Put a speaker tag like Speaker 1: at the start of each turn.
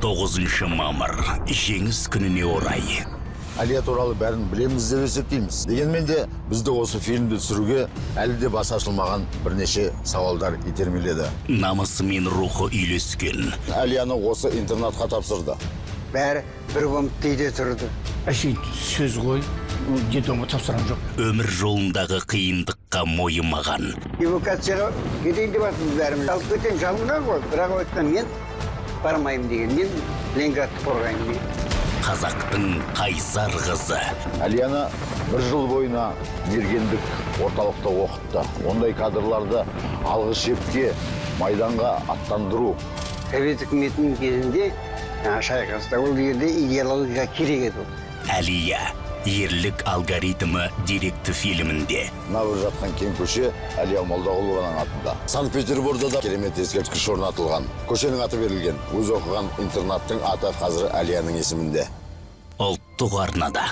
Speaker 1: 9 мамыр жеңіс күніне орай.
Speaker 2: Әлия туралы бәрін білеміз деп есептейміз. Дегенмен де бізді осы фильмді түсіруге әлі де бас ашылмаған бірнеше сауалдар итермеледі.
Speaker 1: Намысы мен рухы үйлескен.
Speaker 2: Әлияны осы интернатқа тапсырды.
Speaker 3: Бәрі бір болып кейде тұрды.
Speaker 4: Әшейін сөз ғой, детдомға тапсырған жоқ.
Speaker 1: Өмір жолындағы қиындыққа мойымаған.
Speaker 3: Эвакуацияға кетейін деп жатырмыз бәріміз. Алып кетейін жалынған ғой, бірақ өткен мен бармаймын деген, мен Ленинградты қорғаймын деген.
Speaker 1: Қазақтың қайсар қызы.
Speaker 2: Әлияны бір жыл бойына мергендік орталықта оқытты. Ондай кадрларды алғы шепке майданға аттандыру.
Speaker 3: Совет үкіметінің кезінде шайқаста ол жерде идеология керек еді.
Speaker 1: Әлия ерлік алгоритмі деректі фильмінде.
Speaker 2: Мына бір жатқан кең көше Әлия Молдағұлованың атында. Санкт-Петерборда да керемет ескерткіш орнатылған. Көшенің аты берілген. Өз оқыған интернаттың аты қазір Әлияның есімінде.
Speaker 1: Ұлттық арнада.